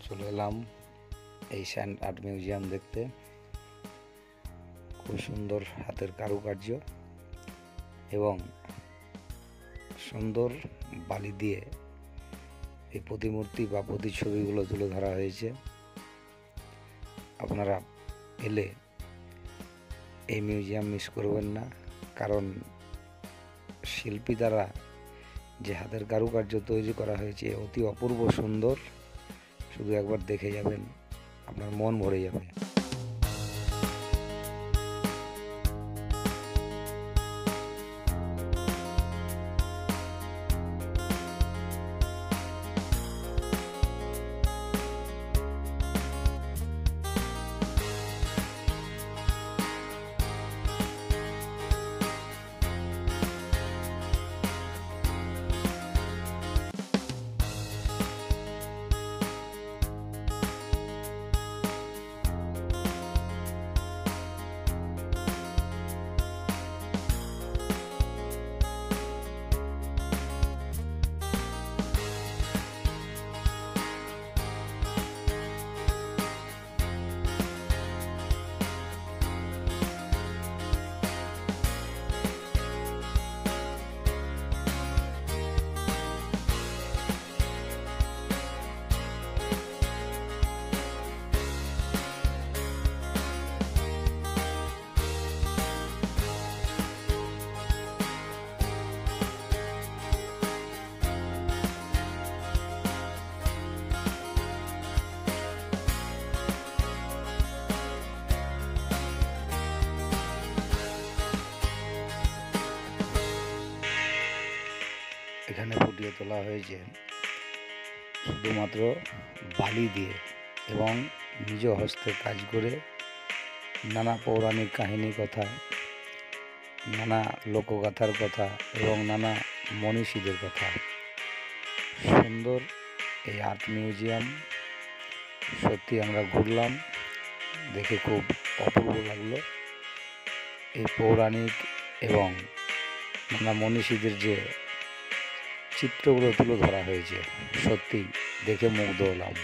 চলে এলাম এই স্যান্ড আর্ট মিউজিয়াম দেখতে। খুব সুন্দর হাতের কারুকার্য এবং সুন্দর বালি দিয়ে এই প্রতিমূর্তি বা প্রতিছবিগুলো তুলে ধরা হয়েছে। আপনারা এলে এই মিউজিয়াম মিস করবেন না, কারণ শিল্পী দ্বারা যে হাতের কারুকার্য তৈরি করা হয়েছে অতি অপূর্ব সুন্দর। শুধু একবার দেখে যাবেন, আপনার মন ভরে যাবে। এখানে ফুটিয়ে তোলা হয়েছে শুধুমাত্র বালি দিয়ে এবং নিজ হস্তে কাজ করে নানা পৌরাণিক কাহিনী কথা, নানা লোকগাথার কথা এবং নানা মনীষীদের কথা। সুন্দর এই আর্ট মিউজিয়াম সত্যি আমরা ঘুরলাম, দেখে খুব অপূর্ব লাগলো। এই পৌরাণিক এবং নানা মনীষীদের যে চিত্রগুলো তুলে ধরা হয়েছে সত্যি দেখে মুগ্ধ হলাম।